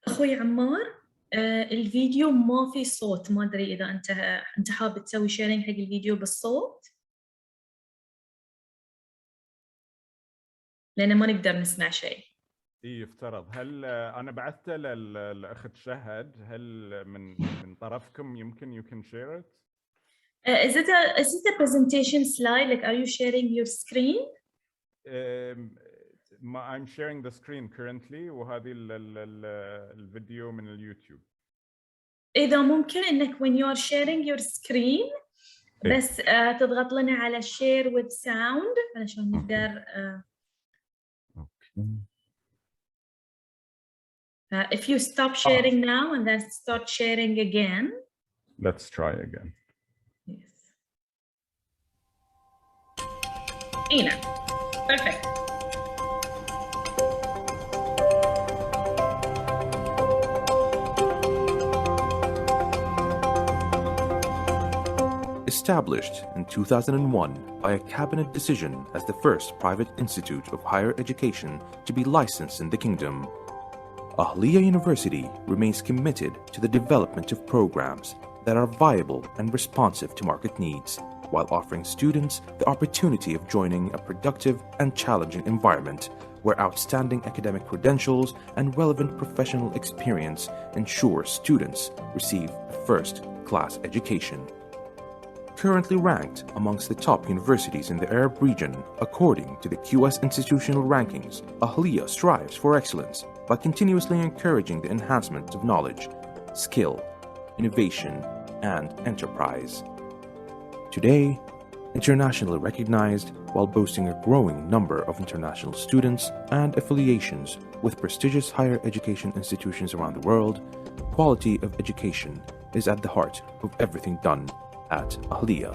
اخوي عمار، الفيديو ما في صوت. ما ادري اذا انت حاب تسوي شيرنج حق الفيديو بالصوت، لان ما نقدر نسمع شيء. إيه يفترض. هل أنا بعثت للأخت شهد، هل من طرفكم يمكن you can share it؟ Is it a presentation slide? Like, are you sharing your screen? I'm sharing the screen currently، وهذه الفيديو من اليوتيوب. إذا ممكن إنك when you are sharing your screen إيه. بس تضغط لنا على share with sound علشان نقدر. If you stop sharing now and then start sharing again. Let's try again. Yes. هنا. Perfect. Established in 2001 by a cabinet decision as the first private institute of higher education to be licensed in the kingdom, Ahlia University remains committed to the development of programs that are viable and responsive to market needs, while offering students the opportunity of joining a productive and challenging environment where outstanding academic credentials and relevant professional experience ensure students receive a first-class education. Currently ranked amongst the top universities in the Arab region according to the QS institutional rankings, Ahlia strives for excellence by continuously encouraging the enhancement of knowledge, skill, innovation, and enterprise. Today, internationally recognized while boasting a growing number of international students and affiliations with prestigious higher education institutions around the world, quality of education is at the heart of everything done at Ahlia.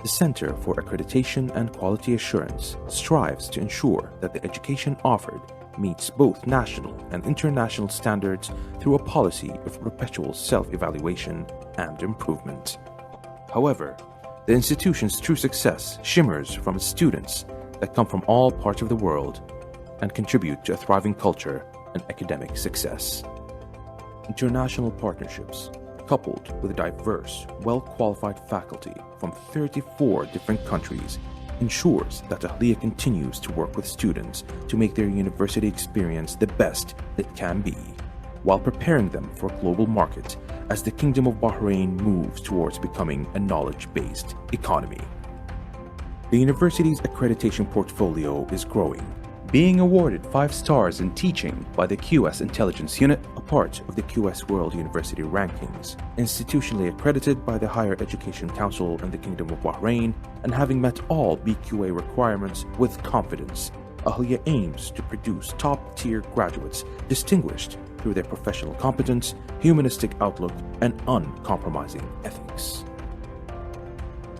The Center for Accreditation and Quality Assurance strives to ensure that the education offered meets both national and international standards through a policy of perpetual self-evaluation and improvement. However, the institution's true success shimmers from its students that come from all parts of the world and contribute to a thriving culture and academic success. International partnerships, coupled with a diverse, well-qualified faculty from 34 different countries, ensures that Ahlia continues to work with students to make their university experience the best it can be, while preparing them for a global market as the Kingdom of Bahrain moves towards becoming a knowledge-based economy. The university's accreditation portfolio is growing, being awarded 5 stars in teaching by the QS Intelligence Unit, a part of the QS World University Rankings, institutionally accredited by the Higher Education Council in the Kingdom of Bahrain, and having met all BQA requirements with confidence. Ahlia aims to produce top-tier graduates distinguished through their professional competence, humanistic outlook, and uncompromising ethics.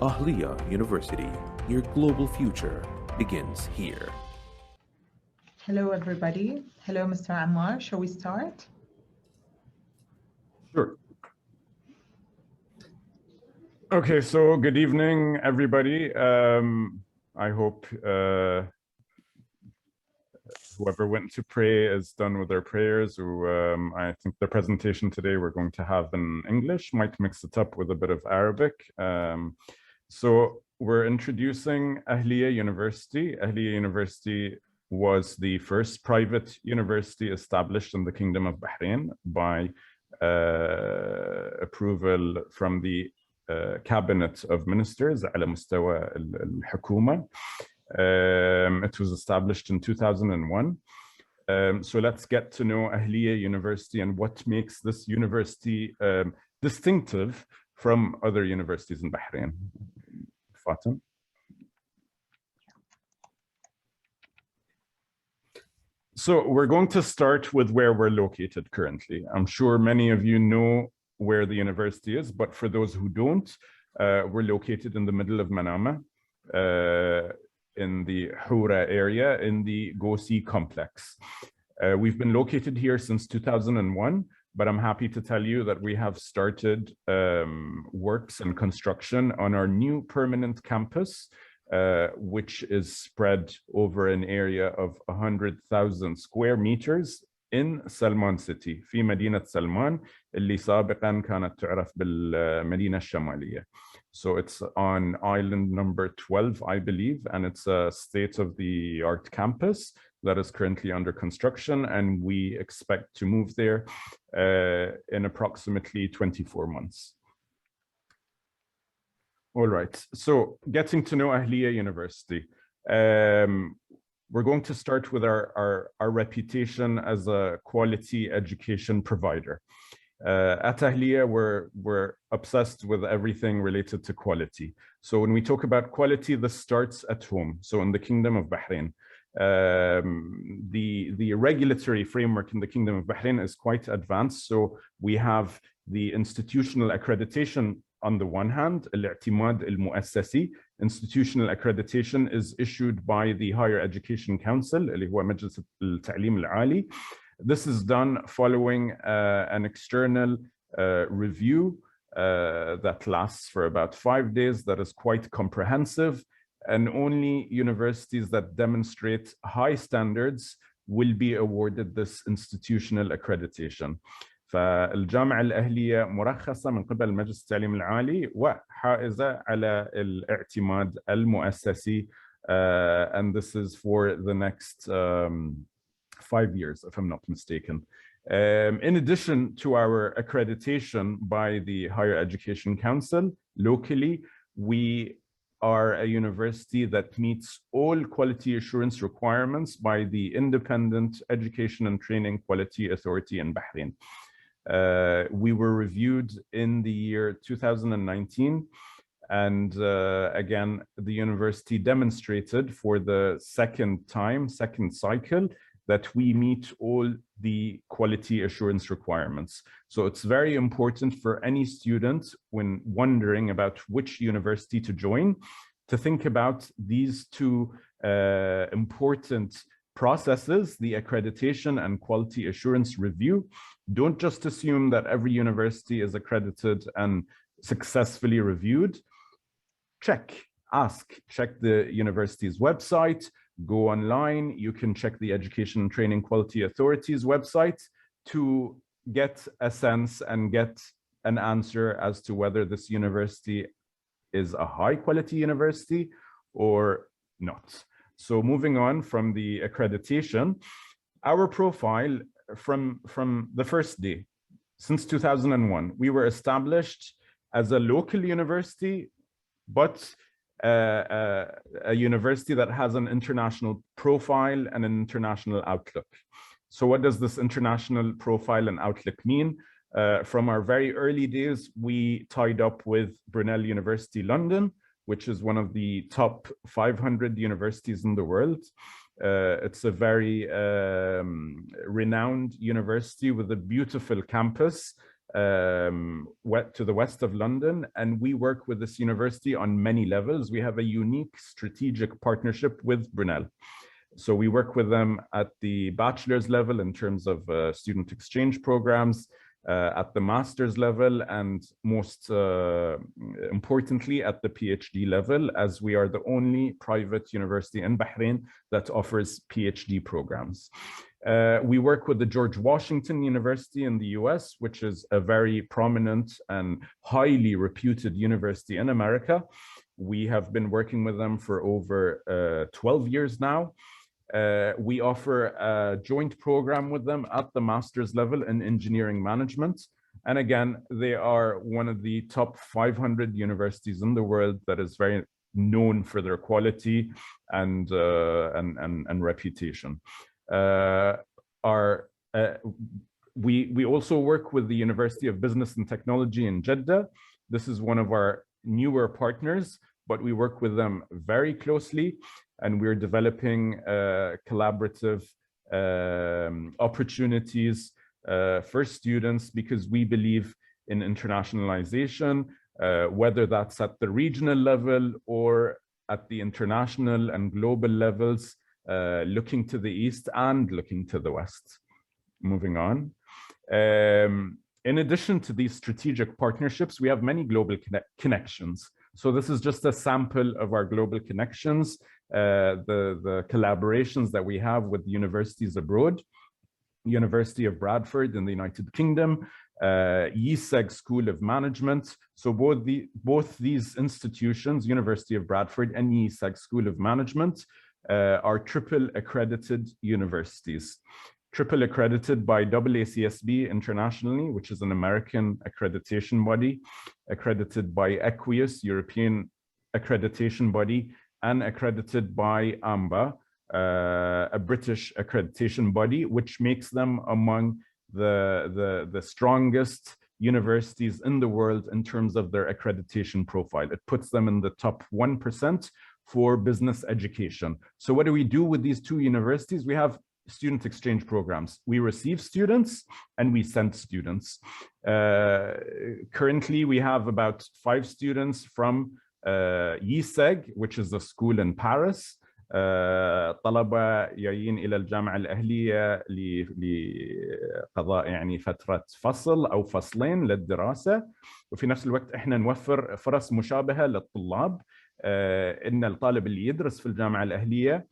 Ahlia University, your global future begins here. Hello, everybody. Hello, Mr. Ammar. Shall we start? Sure. Okay, so good evening, everybody. I hope whoever went to pray is done with their prayers. I think the presentation today we're going to have in English, might mix it up with a bit of Arabic. So we're introducing Ahlia University. Ahlia University was the first private university established in the Kingdom of Bahrain by approval from the Cabinet of Ministers على مستوى الحكومة. It was established in 2001. So let's get to know Ahlia University and what makes this university distinctive from other universities in Bahrain. Fatim. So we're going to start with where we're located currently. I'm sure many of you know where the university is, but for those who don't, we're located in the middle of Manama, in the Hura area, in the Gosi complex. We've been located here since 2001, but I'm happy to tell you that we have started works and construction on our new permanent campus, which is spread over an area of 100,000 square meters in Salman City في مدينة سلمان اللي سابقا كانت تعرف بالمدينة الشمالية. So it's on island number 12, I believe, and it's a state-of-the-art campus that is currently under construction, and we expect to move there in approximately 24 months. All right, so getting to know Ahlia University. We're going to start with our reputation as a quality education provider. At Ahlia, we're obsessed with everything related to quality. So when we talk about quality, this starts at home. So in the Kingdom of Bahrain, the regulatory framework in the Kingdom of Bahrain is quite advanced. So we have the institutional accreditation on the one hand, الاعتماد المؤسسي. Institutional accreditation is issued by the Higher Education Council, اللي هو مجلس التعليم العالي. This is done following an external review that lasts for about 5 days, that is quite comprehensive, and only universities that demonstrate high standards will be awarded this institutional accreditation. فالجامعة الأهلية مرخصة من قبل مجلس التعليم العالي وحائزة على الاعتماد المؤسسي, and this is for the next 5 years, if I'm not mistaken. In addition to our accreditation by the Higher Education Council, locally, we are a university that meets all quality assurance requirements by the Independent Education and Training Quality Authority in Bahrain. We were reviewed in the year 2019, and again, the university demonstrated for the second cycle, that we meet all the quality assurance requirements. So it's very important for any student when wondering about which university to join, to think about these two important processes, the accreditation and quality assurance review. Don't just assume that every university is accredited and successfully reviewed. Check the university's website, go online. You can check the Education and Training Quality Authority's website to get a sense and get an answer as to whether this university is a high quality university or not. So moving on from the accreditation, our profile from the first day, since 2001, we were established as a local university, but a university that has an international profile and an international outlook. So what does this international profile and outlook mean? From our very early days, we tied up with Brunel University London, which is one of the top 500 universities in the world. It's a very renowned university with a beautiful campus to the west of London, and we work with this university on many levels. We have a unique strategic partnership with Brunel. So we work with them at the bachelor's level in terms of student exchange programs, at the master's level, and most importantly at the PhD level, as we are the only private university in Bahrain that offers PhD programs. We work with the George Washington University in the US, which is a very prominent and highly reputed university in America. We have been working with them for over 12 years now. We offer a joint program with them at the master's level in engineering management. And again, they are one of the top 500 universities in the world that is very known for their quality and reputation. We also work with the University of Business and Technology in Jeddah. This is one of our newer partners, but we work with them very closely, and we're developing collaborative opportunities for students, because we believe in internationalization, whether that's at the regional level or at the international and global levels, looking to the east and looking to the west. Moving on. In addition to these strategic partnerships, we have many global connections. So this is just a sample of our global connections, the collaborations that we have with universities abroad. University of Bradford in the United Kingdom, INJAZ School of Management. So both these institutions, University of Bradford and INJAZ School of Management, are triple accredited universities. Triple accredited by AACSB internationally, which is an American accreditation body, accredited by Equius, European accreditation body, and accredited by AMBA, a British accreditation body, which makes them among the strongest universities in the world in terms of their accreditation profile. It puts them in the top 1% for business education. So what do we do with these two universities? We have student exchange programs. We receive students and we send students. Currently, we have about 5 students from INJAZ, which is a school in Paris. طلبة جايين إلى الجامعة الأهلية لقضاء يعني فترة فصل أو فصلين للدراسة، وفي نفس الوقت إحنا نوفر فرص مشابهة للطلاب. إن الطالب اللي يدرس في الجامعة الأهلية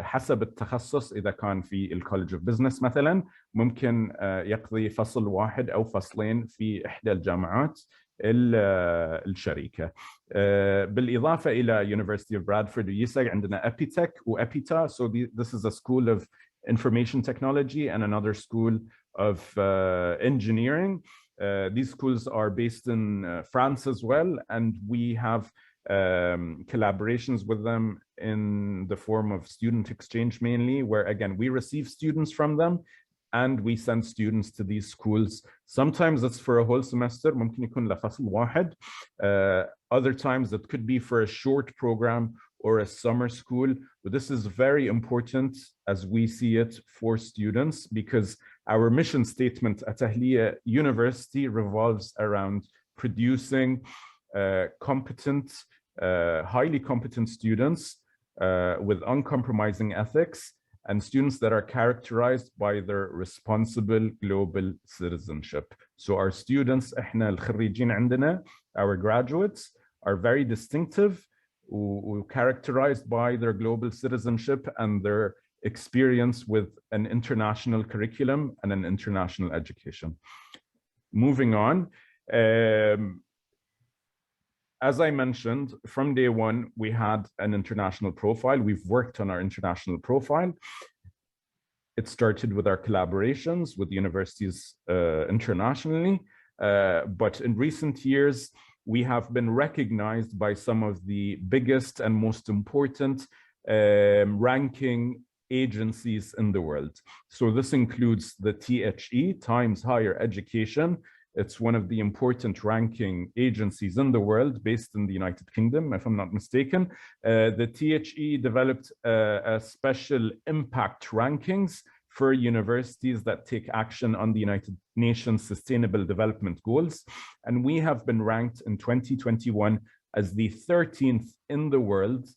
حسب التخصص، إذا كان في الكوليدج اوف بزنس مثلا ممكن يقضي فصل واحد أو فصلين في إحدى الجامعات الشريكة. بالإضافة إلى University of Bradford ويساق عندنا Epitech وEpita. So this is a school of information technology and another school of engineering. These schools are based in France as well, and we have collaborations with them in the form of student exchange mainly, where again we receive students from them and we send students to these schools. Sometimes it's for a whole semester, ممكن يكون لفصل واحد. Other times it could be for a short program or a summer school. But this is very important as we see it for students, because our mission statement at Ahlia University revolves around producing competent, highly competent students with uncompromising ethics, and students that are characterized by their responsible global citizenship. So our students, احنا الخريجين عندنا, our graduates, are very distinctive, characterized by their global citizenship and their experience with an international curriculum and an international education. Moving on. As I mentioned, from day one, we had an international profile. We've worked on our international profile. It started with our collaborations with universities internationally, but in recent years, we have been recognized by some of the biggest and most important ranking agencies in the world. So this includes the THE, Times Higher Education. It's one of the important ranking agencies in the world, based in the United Kingdom, if I'm not mistaken. The THE developed a special impact rankings for universities that take action on the United Nations Sustainable Development Goals. And we have been ranked in 2021 as the 13th in the world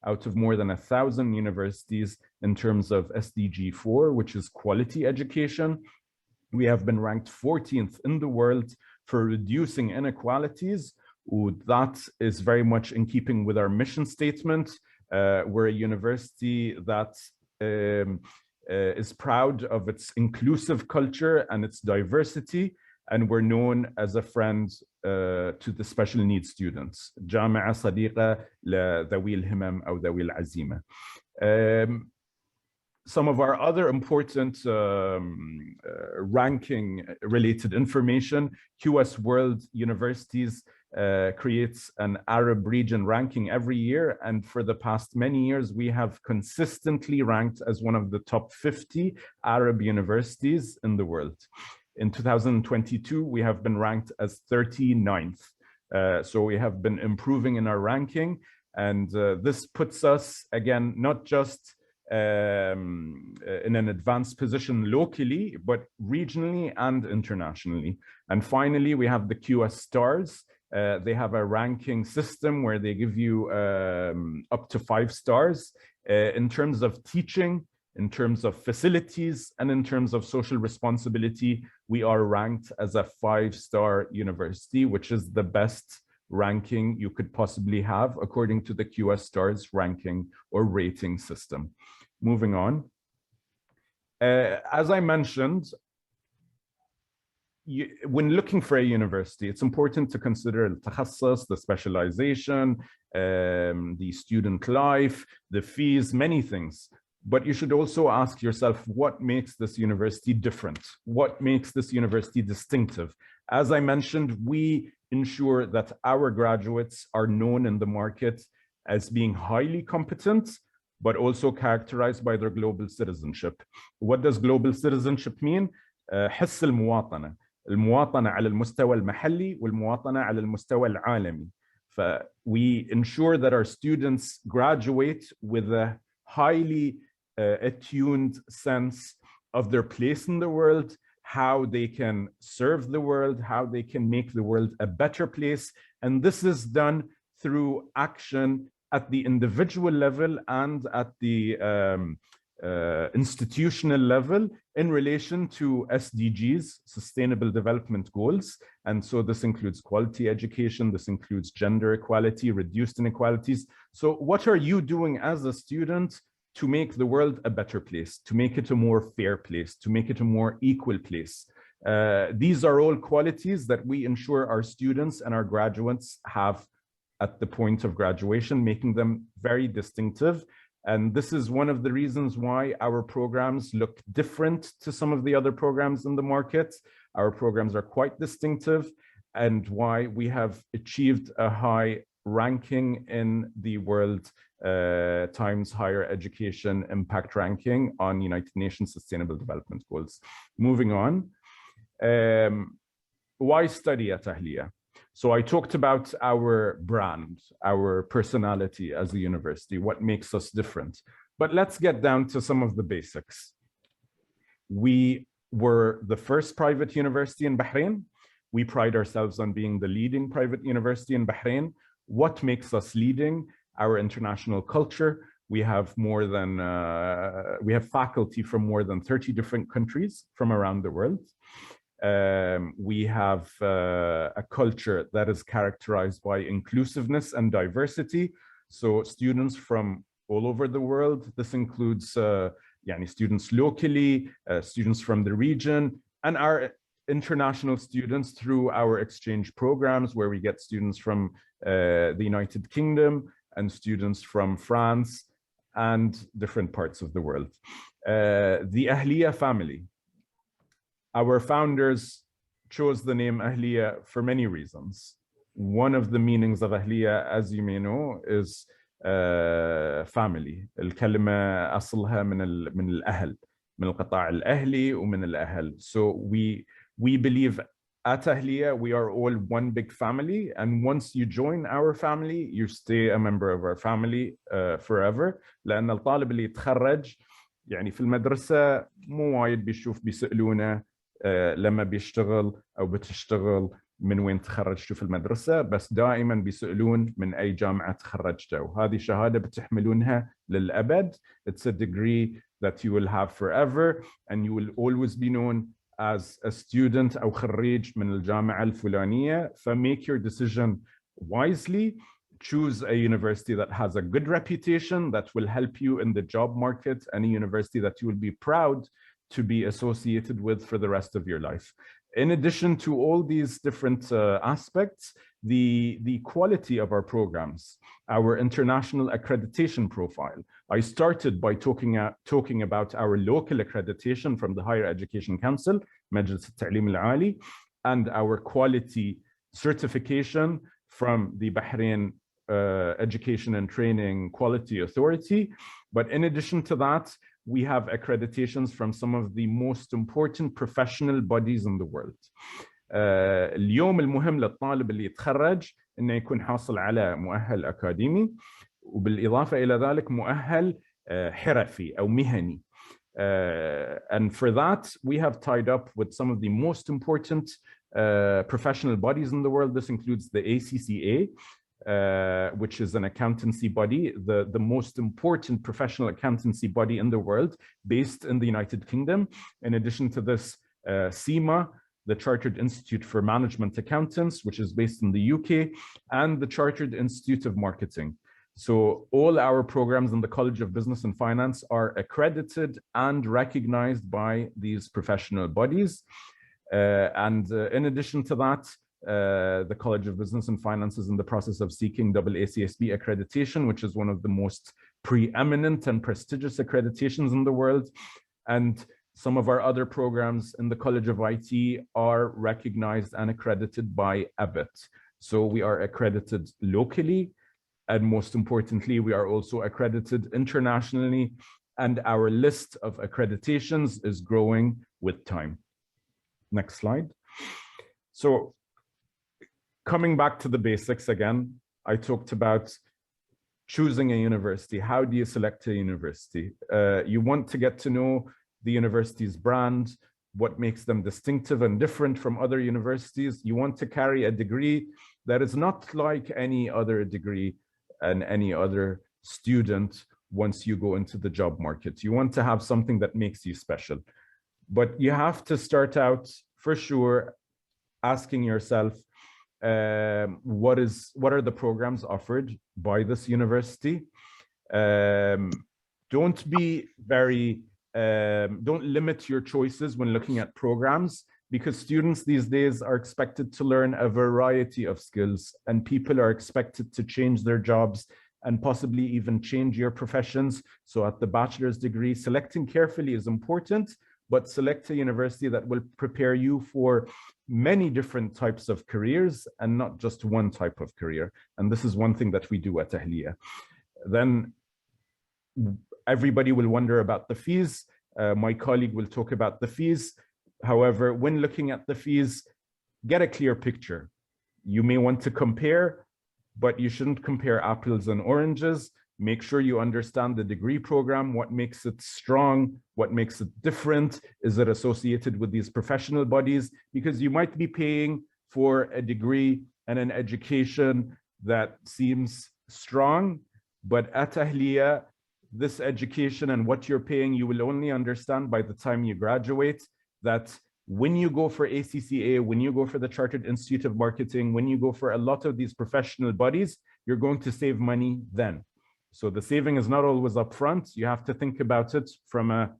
out of more than 1,000 universities in terms of SDG 4, which is quality education. We have been ranked 14th in the world for reducing inequalities. That is very much in keeping with our mission statement. We're a university that is proud of its inclusive culture and its diversity, and we're known as a friend to the special needs students. جامعة صديقة لذوي الهمم أو ذوي العزيمة. Some of our other important ranking related information: QS World Universities creates an Arab region ranking every year, and for the past many years we have consistently ranked as one of the top 50 Arab universities in the world. In 2022 we have been ranked as 39th, so we have been improving in our ranking, and this puts us again not just in an advanced position locally, but regionally and internationally. And finally, we have the QS stars. They have a ranking system where they give you up to 5 stars in terms of teaching, in terms of facilities, and in terms of social responsibility. We are ranked as a 5-star university, which is the best ranking you could possibly have according to the QS stars ranking or rating system. Moving on. As I mentioned, when looking for a university, it's important to consider the specialization, the student life, the fees, many things. But you should also ask yourself, what makes this university different? What makes this university distinctive? As I mentioned, we ensure that our graduates are known in the market as being highly competent, but also characterized by their global citizenship. What does global citizenship mean? حس المواطنة. المواطنة على المستوى المحلي والمواطنة على المستوى العالمي. We ensure that our students graduate with a highly attuned sense of their place in the world, how they can serve the world, how they can make the world a better place. And this is done through action at the individual level and at the institutional level in relation to SDGs, Sustainable Development Goals. And so this includes quality education, this includes gender equality, reduced inequalities. So what are you doing as a student to make the world a better place, to make it a more fair place, to make it a more equal place? These are all qualities that we ensure our students and our graduates have at the point of graduation, making them very distinctive. And this is one of the reasons why our programs look different to some of the other programs in the market. Our programs are quite distinctive, and why we have achieved a high ranking in the World Times Higher Education Impact Ranking on United Nations Sustainable Development Goals. Moving on, why study at Ahlia? So I talked about our brand, our personality as a university, what makes us different. But let's get down to some of the basics. We were the first private university in Bahrain. We pride ourselves on being the leading private university in Bahrain. What makes us leading? Our international culture. We have more than, we have faculty from more than 30 different countries from around the world. We have a culture that is characterized by inclusiveness and diversity. So students from all over the world, this includes students locally, students from the region, and our international students through our exchange programs, where we get students from the United Kingdom and students from France and different parts of the world. The Ahlia family. Our founders chose the name Ahlia for many reasons. One of the meanings of Ahlia, as you may know, is family. الكلمة أصلها من الأهل، من القطاع الأهلي ومن الأهل. So we believe at Ahlia, we are all one big family. And once you join our family, you stay a member of our family forever. لأن الطالب اللي يتخرج يعني في المدرسة مو وايد بيسألونه لما بيشتغل أو بتشتغل من وين تخرجتوا في المدرسة، بس دائما بيسألون من أي جامعة تخرجتوا. وهذه شهادة بتحملونها للأبد. It's a degree that you will have forever, and you will always be known as a student أو خريج من الجامعة الفلانية. So make your decision wisely. Choose a university that has a good reputation, that will help you in the job market, and a university that you will be proud to be associated with for the rest of your life. In addition to all these different aspects, the quality of our programs, our international accreditation profile. I started by talking about our local accreditation from the Higher Education Council, Majlis al-Ta'lim al-Ali, and our quality certification from the Bahrain Education and Training Quality Authority. But in addition to that, we have accreditations from some of the most important professional bodies in the world. اليوم المهم للطالب اللي يتخرج إنه يكون حاصل على مؤهل أكاديمي، وبالإضافة إلى ذلك مؤهل حرفي أو مهني. And for that, we have tied up with some of the most important professional bodies in the world. This includes the ACCA, which is an accountancy body, the most important professional accountancy body in the world, based in the United Kingdom. In addition to this, CIMA, the Chartered Institute for Management Accountants, which is based in the UK, and the Chartered Institute of Marketing. So all our programs in the College of Business and Finance are accredited and recognized by these professional bodies. In addition to that, the College of Business and Finance is in the process of seeking AACSB accreditation, which is one of the most preeminent and prestigious accreditations in the world. And some of our other programs in the College of IT are recognized and accredited by ABIT. So we are accredited locally, and most importantly, we are also accredited internationally, and our list of accreditations is growing with time. Next slide. So coming back to the basics again, I talked about choosing a university. How do you select a university? You want to get to know the university's brand, what makes them distinctive and different from other universities. You want to carry a degree that is not like any other degree and any other student once you go into the job market. You want to have something that makes you special. But you have to start out, for sure, asking yourself, what are the programs offered by this university? Don't limit your choices when looking at programs, because students these days are expected to learn a variety of skills, and people are expected to change their jobs and possibly even change your professions. So at the bachelor's degree, selecting carefully is important, but select a university that will prepare you for many different types of careers and not just one type of career. And this is one thing that we do at Ahlia. Then everybody will wonder about the fees. My colleague will talk about the fees. However, when looking at the fees, get a clear picture. You may want to compare, but you shouldn't compare apples and oranges. Make sure you understand the degree program, what makes it strong, what makes it different. Is it associated with these professional bodies? Because you might be paying for a degree and an education that seems strong, but at Ahlia, this education and what you're paying, you will only understand by the time you graduate that when you go for ACCA, when you go for the Chartered Institute of Marketing, when you go for a lot of these professional bodies, you're going to save money then. So the saving is not always upfront. You have to think about it from a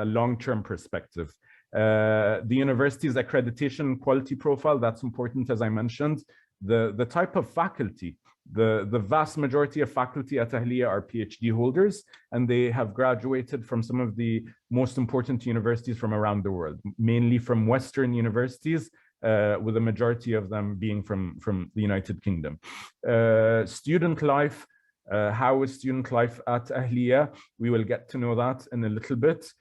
long-term perspective. The university's accreditation quality profile, that's important, as I mentioned. The type of faculty, the vast majority of faculty at Ahlia are PhD holders, and they have graduated from some of the most important universities from around the world, mainly from Western universities, with a majority of them being from the United Kingdom. Student life, how is student life at Ahlia? We will get to know that in a little bit.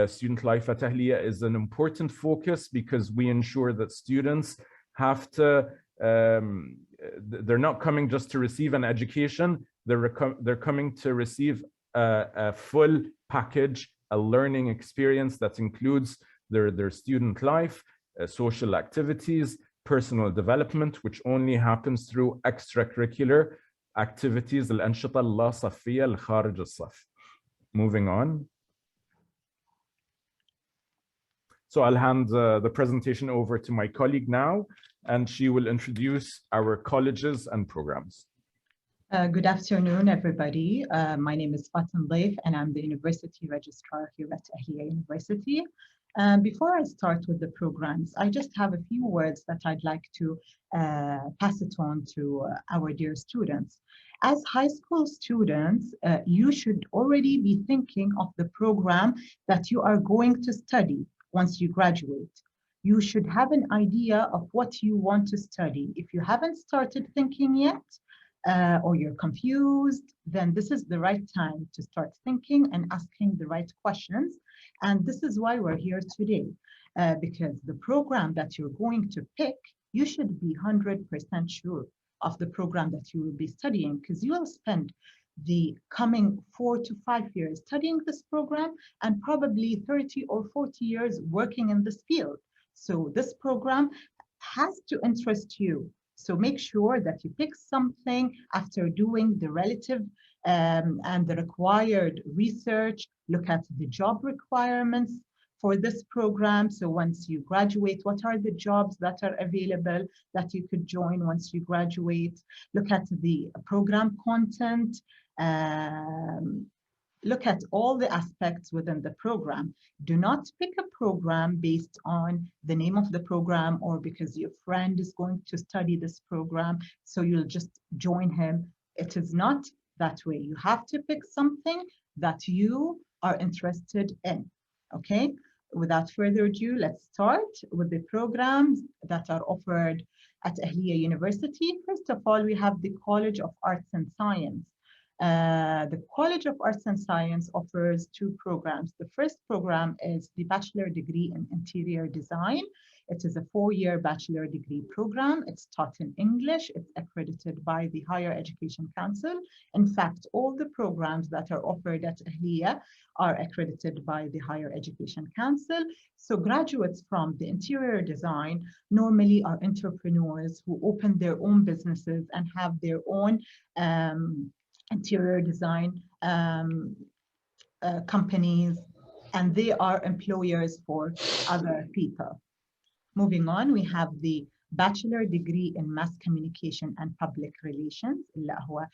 Student life at Ahlia is an important focus because we ensure that students have to, they're not coming just to receive an education, they're coming to receive a full package, a learning experience that includes their student life, social activities, personal development, which only happens through extracurricular activities, الأنشطة اللاصفية الخارج الصف. Moving on. So I'll hand the presentation over to my colleague now, and she will introduce our colleges and programs. Good afternoon, everybody. My name is Fatin Laif, and I'm the University Registrar here at Ahlia University. Before I start with the programs, I just have a few words that I'd like to pass it on to our dear students. As high school students, you should already be thinking of the program that you are going to study once you graduate. You should have an idea of what you want to study. If you haven't started thinking yet, or you're confused, then this is the right time to start thinking and asking the right questions. And this is why we're here today, because the program that you're going to pick, you should be 100% sure of the program that you will be studying, because you will spend the coming 4 to 5 years studying this program and probably 30 or 40 years working in this field. So this program has to interest you. So make sure that you pick something after doing the relative and the required research, look at the job requirements, for this program. So once you graduate, what are the jobs that are available that you could join once you graduate? Look at the program content. Look at all the aspects within the program. Do not pick a program based on the name of the program or because your friend is going to study this program, so you'll just join him. It is not that way. You have to pick something that you are interested in, okay? Without further ado, let's start with the programs that are offered at Ahlia University. First of all, we have the College of Arts and Science. The College of Arts and Science offers two programs. The first program is the Bachelor Degree in Interior Design. It is a 4-year bachelor degree program. It's taught in English. It's accredited by the Higher Education Council. In fact, all the programs that are offered at Ahlia are accredited by the Higher Education Council. So graduates from the interior design normally are entrepreneurs who open their own businesses and have their own interior design companies, and they are employers for other people. Moving on, we have the Bachelor Degree in Mass Communication and Public Relations, اللي هو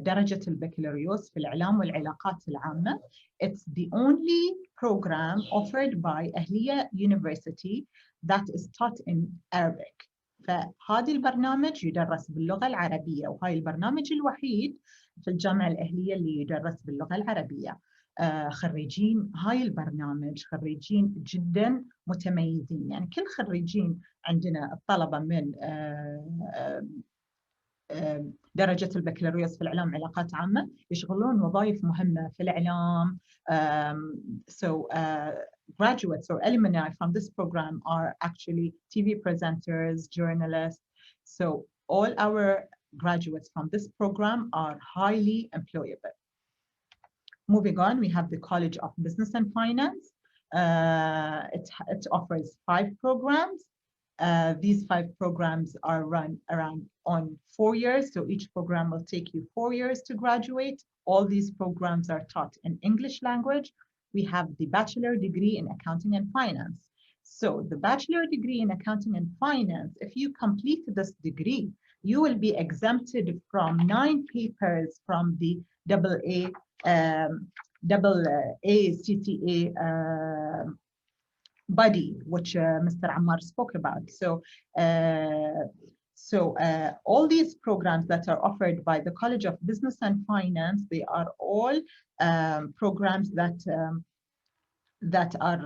درجة البكالوريوس في الإعلام والعلاقات العامة. It's the only program offered by Ahlia University that is taught in Arabic. فهذا البرنامج يدرس باللغة العربية، وهاي البرنامج الوحيد في الجامعة الأهلية اللي يدرس باللغة العربية. خريجين هاي البرنامج خريجين جدا متميزين، يعني كل خريجين عندنا الطلبة من درجة البكالوريوس في الإعلام علاقات عامة يشغلون وظائف مهمة في الإعلام. Graduates or alumni from this program are actually TV presenters, journalists. So all our graduates from this program are highly employable. Moving on, we have the College of Business and Finance. It offers 5 programs. These 5 programs are run on 4 years. So each program will take you 4 years to graduate. All these programs are taught in English language. We have the Bachelor Degree in Accounting and Finance. So the Bachelor Degree in Accounting and Finance, if you complete this degree, you will be exempted from 9 papers from the ACCA body, which Mr. Ammar spoke about. So all these programs that are offered by the College of Business and Finance, they are all programs that are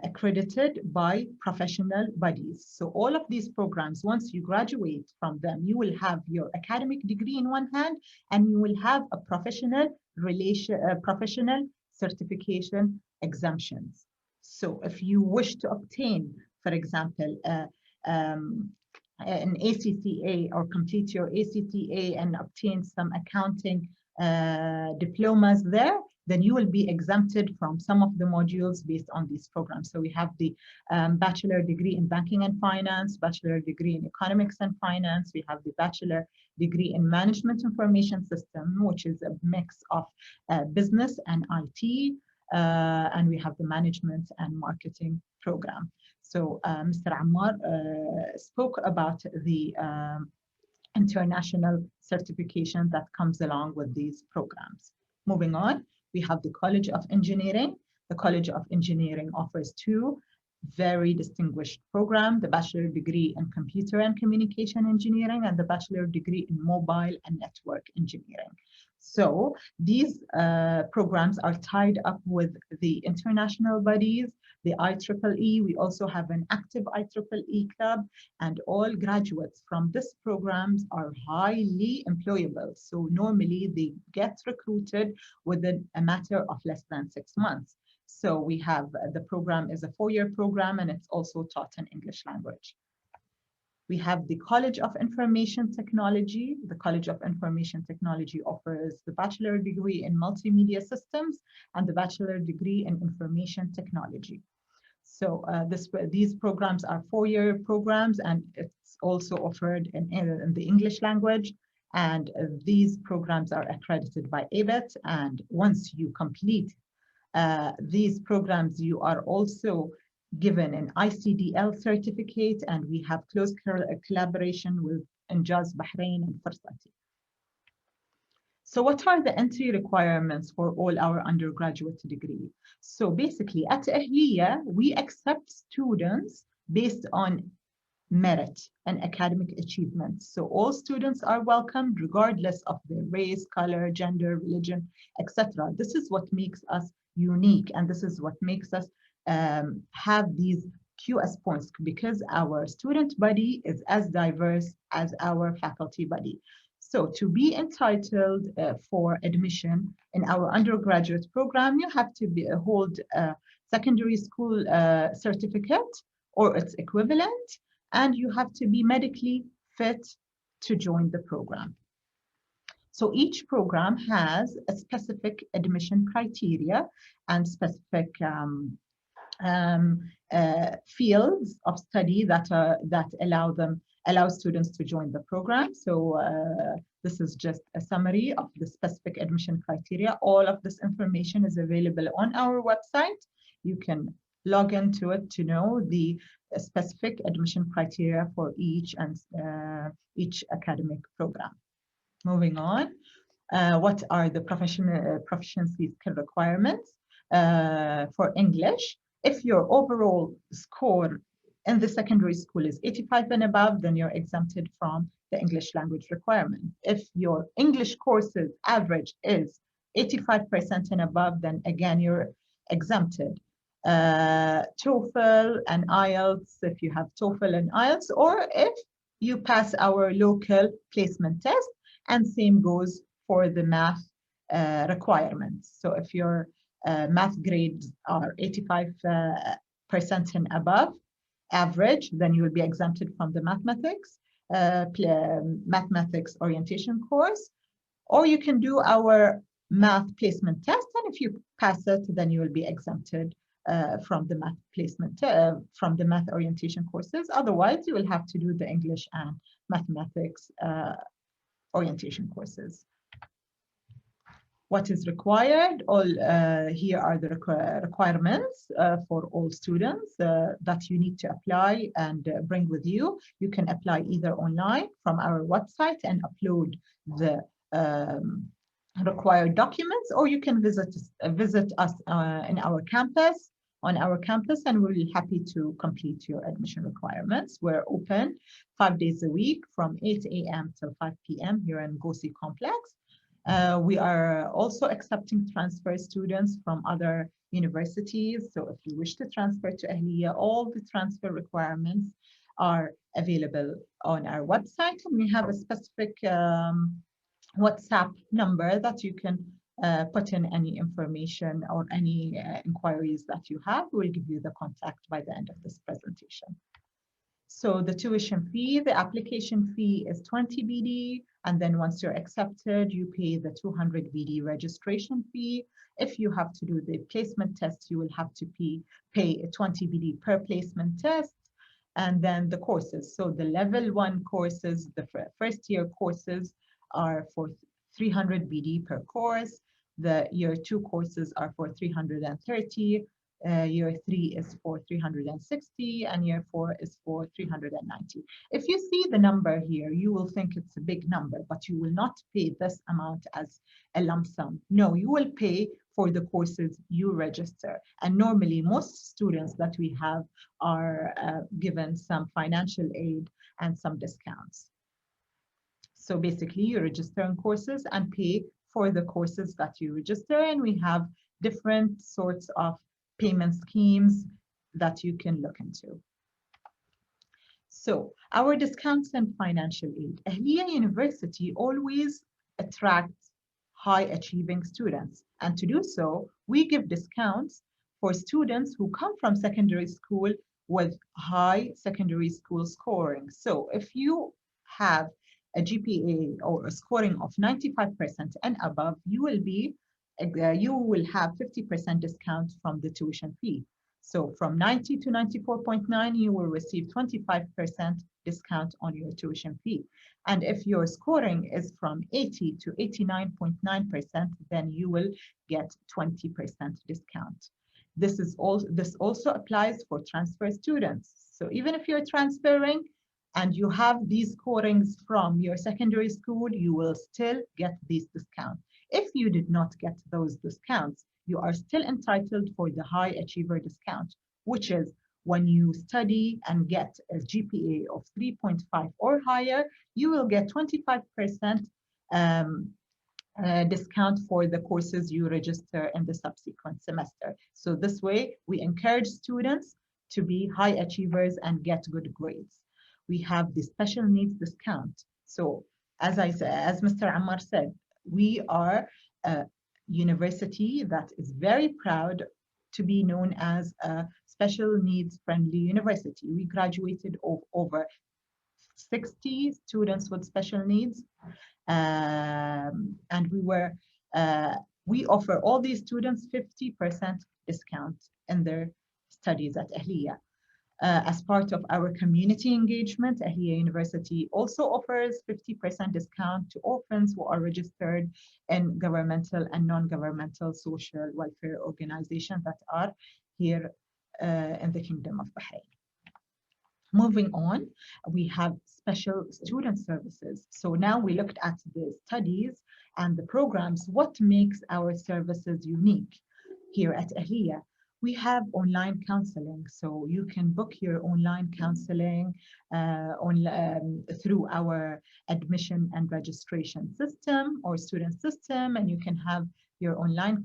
accredited by professional bodies. So all of these programs, once you graduate from them, you will have your academic degree in one hand, and you will have a professional certification exemptions. So if you wish to obtain, for example, an ACCA or complete your ACCA and obtain some accounting diplomas there, then you will be exempted from some of the modules based on these programs. So we have the Bachelor Degree in Banking and Finance, Bachelor Degree in Economics and Finance. We have the Bachelor Degree in Management Information System, which is a mix of business and IT. And we have the Management and Marketing program. So Mr. Ammar spoke about the international certification that comes along with these programs. Moving on, we have the College of Engineering. The College of Engineering offers 2 very distinguished programs, the Bachelor Degree in Computer and Communication Engineering and the Bachelor Degree in Mobile and Network Engineering. So these programs are tied up with the international bodies, the IEEE. We also have an active IEEE club, and all graduates from this programs are highly employable. So normally they get recruited within a matter of less than 6 months. So we have the program is a 4-year program, and it's also taught in English language. We have the College of Information Technology. The College of Information Technology offers the Bachelor Degree in Multimedia Systems and the Bachelor Degree in Information Technology. So these programs are 4-year programs, and it's also offered in the English language. And these programs are accredited by ABET. And once you complete these programs, you are also given an ICDL certificate, and we have close collaboration with INJAZ Bahrain and Proficiency. So what are the entry requirements for all our undergraduate degree? So basically at Ahlia, we accept students based on merit and academic achievements. So all students are welcomed regardless of their race, color, gender, religion, etc. This is what makes us unique, and this is what makes us have these QS points, because our student body is as diverse as our faculty body. So to be entitled for admission in our undergraduate program, you have to hold a secondary school certificate or its equivalent, and you have to be medically fit to join the program. So each program has a specific admission criteria and specific fields of study that allow students to join the program. So this is just a summary of the specific admission criteria. All of this information is available on our website. You can log into it to know the specific admission criteria for each academic program. Moving on, what are the proficiency skill requirements for English? If your overall score in the secondary school is 85 and above, then you're exempted from the English language requirement. If your English courses average is 85% and above, then again, you're exempted. TOEFL and IELTS, if you have TOEFL and IELTS, or if you pass our local placement test, and same goes for the math requirements. So if your math grades are 85% and above average, then you will be exempted from the mathematics orientation course, or you can do our math placement test, and if you pass it, then you will be exempted from the math placement, from the math orientation courses. Otherwise, you will have to do the English and mathematics orientation courses. What is required? Here are the requirements for all students that you need to apply and bring with you. You can apply either online from our website and upload the required documents, or you can visit us in our campus, and we'll be happy to complete your admission requirements. We're open 5 days a week from 8 a.m. till 5 p.m. here in Gosi Complex. We are also accepting transfer students from other universities. So if you wish to transfer to Ahlia, all the transfer requirements are available on our website, and we have a specific WhatsApp number that you can put in any information or any inquiries that you have. We'll give you the contact by the end of this presentation. So the tuition fee, the application fee is 20 BD, and then once you're accepted, you pay the 200 BD registration fee. If you have to do the placement test, you will have to pay 20 BD per placement test. And then the courses. So the level 1 courses, the first year courses are for 300 BD per course. The year 2 courses are for 330. Year 3 is for 360, and year 4 is for 390. If you see the number here, you will think it's a big number, but you will not pay this amount as a lump sum. No, you will pay for the courses you register. And normally most students that we have are given some financial aid and some discounts. So basically you register in courses and pay for the courses that you register, and we have different sorts of payment schemes that you can look into. So our discounts and financial aid. Ahlia University always attracts high achieving students, and to do so, we give discounts for students who come from secondary school with high secondary school scoring. So if you have a GPA or a scoring of 95% and above, you will have 50% discount from the tuition fee. So from 90 to 94.9, you will receive 25% discount on your tuition fee. And if your scoring is from 80 to 89.9%, then you will get 20% discount. This also applies for transfer students. So even if you're transferring and you have these scorings from your secondary school, you will still get these discounts. If you did not get those discounts, you are still entitled for the high achiever discount, which is when you study and get a GPA of 3.5 or higher, you will get 25% discount for the courses you register in the subsequent semester. So this way, we encourage students to be high achievers and get good grades. We have the special needs discount. So as Mr. Ammar said, we are a university that is very proud to be known as a special needs friendly university. We graduated over 60 students with special needs, and we offer all these students 50% discount in their studies at Ahlia. As part of our community engagement, Ahlia University also offers 50% discount to orphans who are registered in governmental and non-governmental social welfare organizations that are here in the Kingdom of Bahrain. Moving on, we have special student services. So now we looked at the studies and the programs. What makes our services unique here at Ahlia? We have online counseling, so you can book your online counseling through our admission and registration system or student system, and you can have your online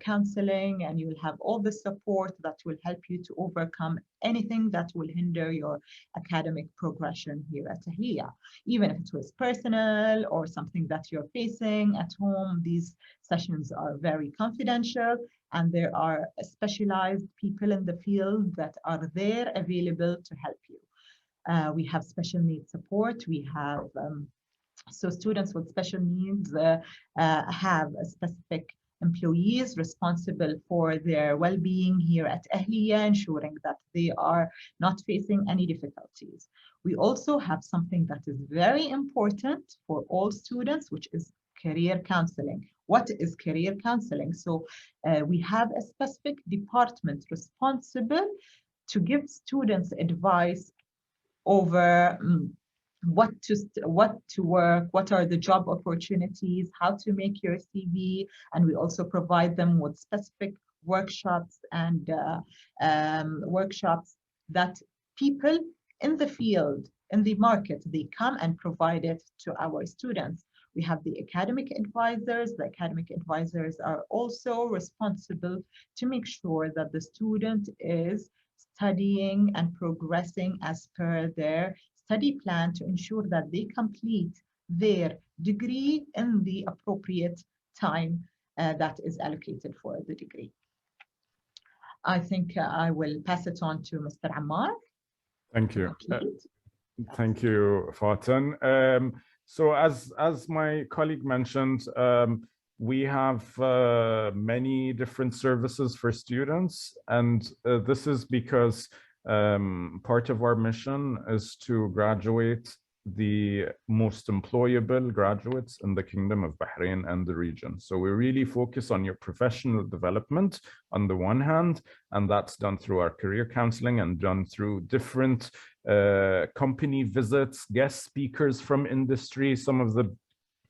counseling, and you will have all the support that will help you to overcome anything that will hinder your academic progression here at Ahlia. Even if it was personal or something that you're facing at home, these sessions are very confidential, and there are specialized people in the field that are there available to help you. We have special needs support. We have so students with special needs have a specific employees responsible for their well-being here at Ahlia, ensuring that they are not facing any difficulties. We also have something that is very important for all students, which is career counseling. What is career counseling? So we have a specific department responsible to give students advice over what to work, what are the job opportunities, how to make your CV, and we also provide them with specific workshops and workshops that people in the field, in the market, they come and provide it to our students. We have the academic advisors. The academic advisors are also responsible to make sure that the student is studying and progressing as per their study plan to ensure that they complete their degree in the appropriate time that is allocated for the degree. I think I will pass it on to Mr. Ammar. Thank you. Thank you, Faten. So as my colleague mentioned, we have many different services for students, and this is because part of our mission is to graduate the most employable graduates in the Kingdom of Bahrain and the region. So we really focus on your professional development on the one hand, and that's done through our career counseling and done through different company visits, guest speakers from industry. Some of the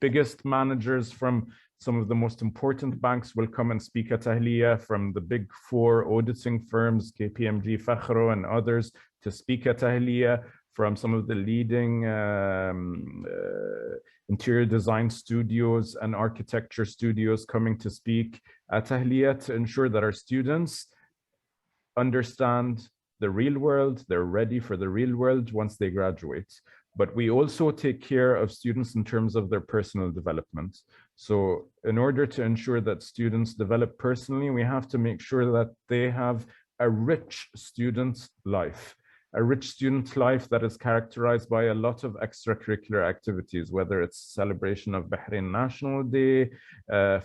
biggest managers from some of the most important banks will come and speak at Ahlia, from the big four auditing firms, KPMG, Fakhro, and others, to speak at Ahlia, from some of the leading interior design studios and architecture studios coming to speak at Ahlia, to ensure that our students understand the real world, they're ready for the real world once they graduate. But we also take care of students in terms of their personal development. So in order to ensure that students develop personally, we have to make sure that they have a rich student life. A rich student life that is characterized by a lot of extracurricular activities, whether it's celebration of Bahrain National Day,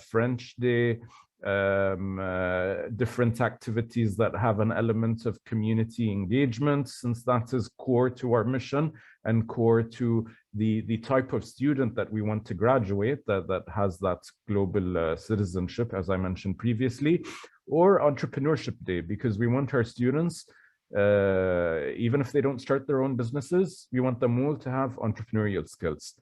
French Day, different activities that have an element of community engagement, since that is core to our mission and core to the type of student that we want to graduate, that has that global citizenship, as I mentioned previously, or Entrepreneurship Day, because we want our students, even if they don't start their own businesses, we want them all to have entrepreneurial skills,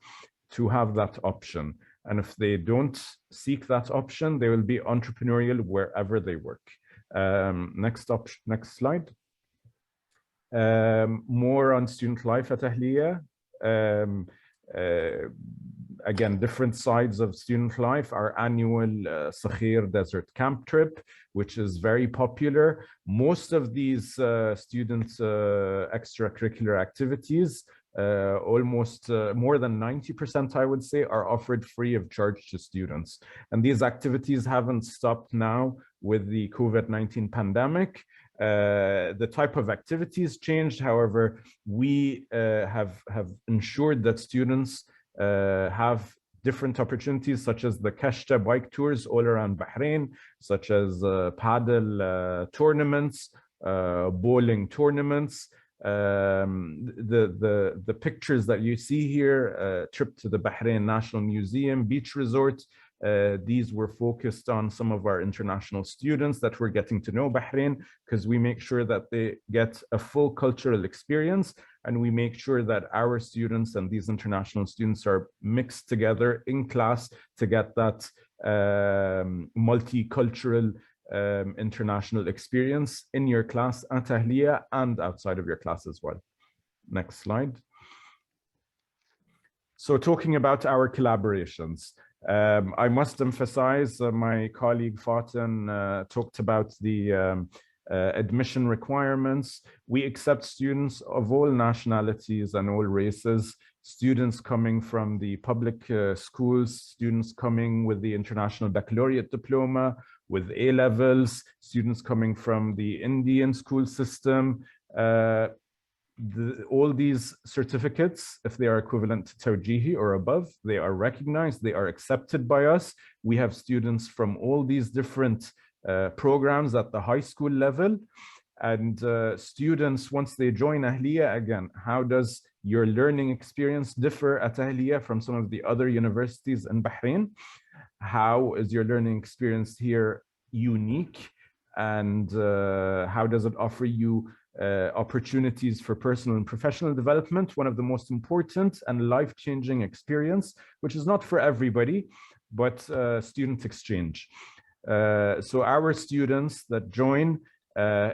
to have that option. And if they don't seek that option, they will be entrepreneurial wherever they work. Next slide. More on student life at Ahlia. Again, different sides of student life. Our annual Sakhir Desert Camp trip, which is very popular. Most of these students' extracurricular activities, almost more than 90%, I would say, are offered free of charge to students. And these activities haven't stopped now with the COVID-19 pandemic. The type of activities changed. However, we have ensured that students have different opportunities, such as the Kashta bike tours all around Bahrain, such as paddle tournaments, bowling tournaments. The pictures that you see here, trip to the Bahrain National Museum, beach resort, these were focused on some of our international students that were getting to know Bahrain, because we make sure that they get a full cultural experience, and we make sure that our students and these international students are mixed together in class to get that multicultural international experience in your class at Ahlia and outside of your class as well. Next slide. So talking about our collaborations, I must emphasize, my colleague Fatin talked about the admission requirements. We accept students of all nationalities and all races, students coming from the public schools, students coming with the International Baccalaureate Diploma, with A-levels, students coming from the Indian school system. All these certificates, if they are equivalent to Tawjihi or above, they are recognized, they are accepted by us. We have students from all these different programs at the high school level. And students, once they join Ahlia, again, how does your learning experience differ at Ahlia from some of the other universities in Bahrain? How is your learning experience here unique? And how does it offer you opportunities for personal and professional development? One of the most important and life-changing experience, which is not for everybody, but student exchange. So our students that join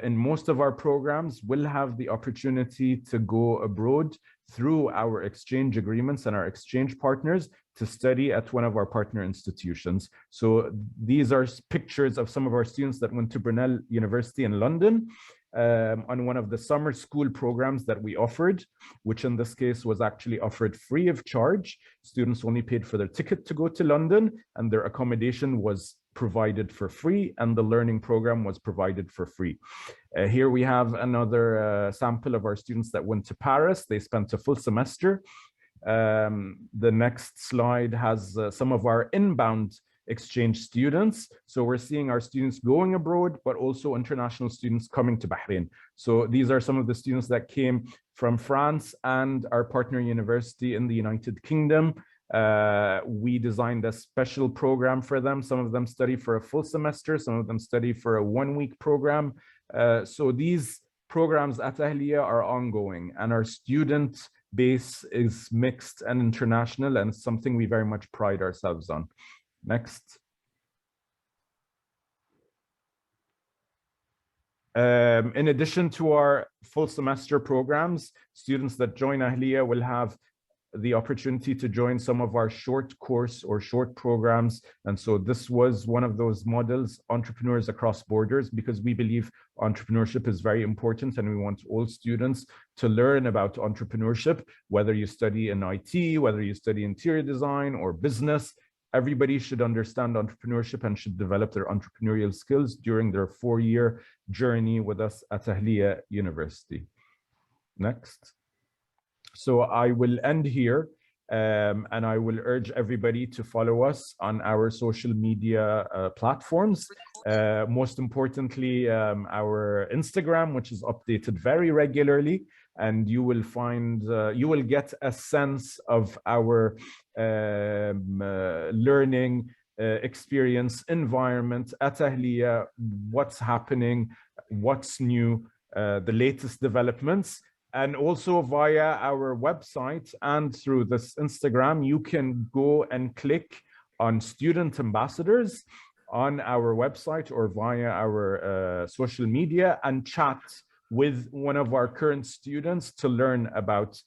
in most of our programs will have the opportunity to go abroad through our exchange agreements and our exchange partners to study at one of our partner institutions. So these are pictures of some of our students that went to Brunel University in London on one of the summer school programs that we offered, which in this case was actually offered free of charge. Students only paid for their ticket to go to London, and their accommodation was provided for free, and the learning program was provided for free. Here we have another sample of our students that went to Paris. They spent a full semester. The next slide has some of our inbound exchange students. So we're seeing our students going abroad, but also international students coming to Bahrain. So these are some of the students that came from France and our partner university in the United Kingdom. We designed a special program for them. Some of them study for a full semester, some of them study for a one-week program. So these programs at Ahlia are ongoing, and our student base is mixed and international, and something we very much pride ourselves on. Next. In addition to our full semester programs, students that join Ahlia will have the opportunity to join some of our short course or short programs. And so this was one of those models, Entrepreneurs Across Borders, because we believe entrepreneurship is very important, and we want all students to learn about entrepreneurship, whether you study in IT, whether you study interior design or business. Everybody should understand entrepreneurship and should develop their entrepreneurial skills during their 4-year journey with us at Ahlia University. Next. So I will end here. And I will urge everybody to follow us on our social media platforms. Most importantly, our Instagram, which is updated very regularly, and you will find, you will get a sense of our learning experience environment at Ahlia, what's happening, what's new, the latest developments. And also via our website and through this Instagram, you can go and click on student ambassadors on our website or via our social media and chat with one of our current students to learn about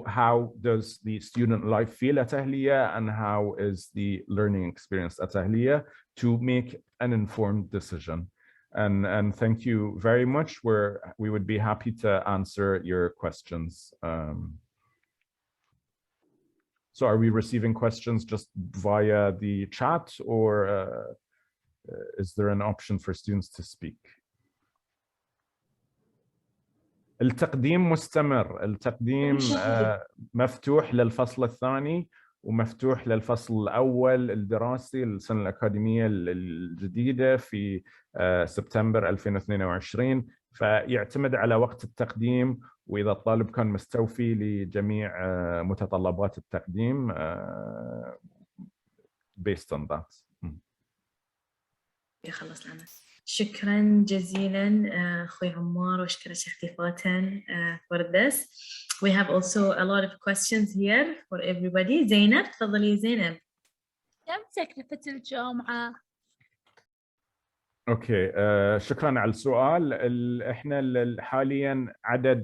how does the student life feel at Ahlia and how is the learning experience at Ahlia to make an informed decision. And thank you very much. We would be happy to answer your questions. So are we receiving questions just via the chat, or is there an option for students to speak? التقديم مستمر، التقديم مفتوح للفصل الثاني ومفتوح للفصل الأول الدراسي للسنة الأكاديمية الجديدة في سبتمبر 2022. فيعتمد على وقت التقديم، وإذا الطالب كان مستوفي لجميع متطلبات التقديم based on that. خلص لنا. شكرا جزيلا أخوي عمار وشكرا احتفاتا for this. We have also a lot of questions here for everybody. زينب، تفضلي زينب. كم تكلفة الجامعة؟ اوكي، شكرا على السؤال. احنا حاليا عدد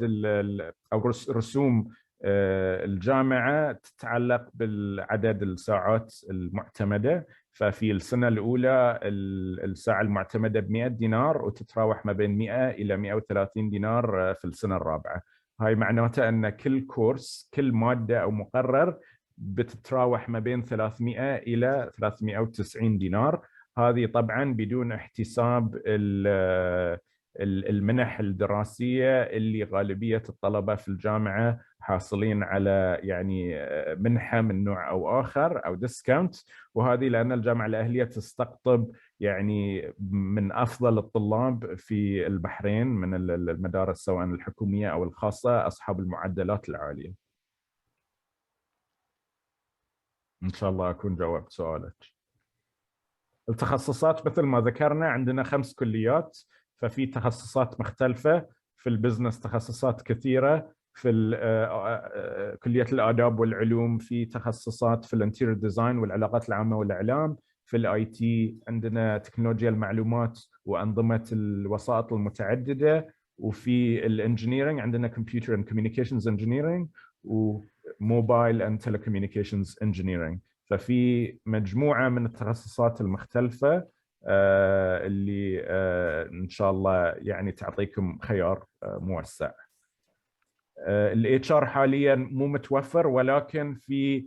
او رسوم الجامعة تتعلق بالعدد الساعات المعتمدة. ففي السنة الأولى الساعة المعتمدة ب100 دينار وتتراوح ما بين 100 إلى 130 دينار في السنة الرابعة. هاي معناته أن كل كورس، كل مادة أو مقرر بتتراوح ما بين 300 إلى 390 دينار. هذه طبعا بدون احتساب المنح الدراسية اللي غالبية الطلبة في الجامعة حاصلين على يعني منحة من نوع أو آخر أو ديسكاونت. وهذه لأن الجامعة الأهلية تستقطب يعني من أفضل الطلاب في البحرين من المدارس سواء الحكومية أو الخاصة أصحاب المعدلات العالية. إن شاء الله أكون جاوبت سؤالك. التخصصات مثل ما ذكرنا عندنا 5 كليات، ففي تخصصات مختلفة. في البزنس تخصصات كثيرة، في كلية الآداب والعلوم في تخصصات في الانتيريور ديزاين والعلاقات العامة والإعلام. في الاي تي عندنا تكنولوجيا المعلومات وأنظمة الوسائط المتعددة. وفي الانجينيرينج عندنا كمبيوتر اند كوميونيكيشنز انجينيرينج وموبايل اند تيليكوميونيكيشنز انجينيرينج. ففي مجموعة من التخصصات المختلفة اللي إن شاء الله يعني تعطيكم خيار موسع. الاتش ار حاليا مو متوفر، ولكن في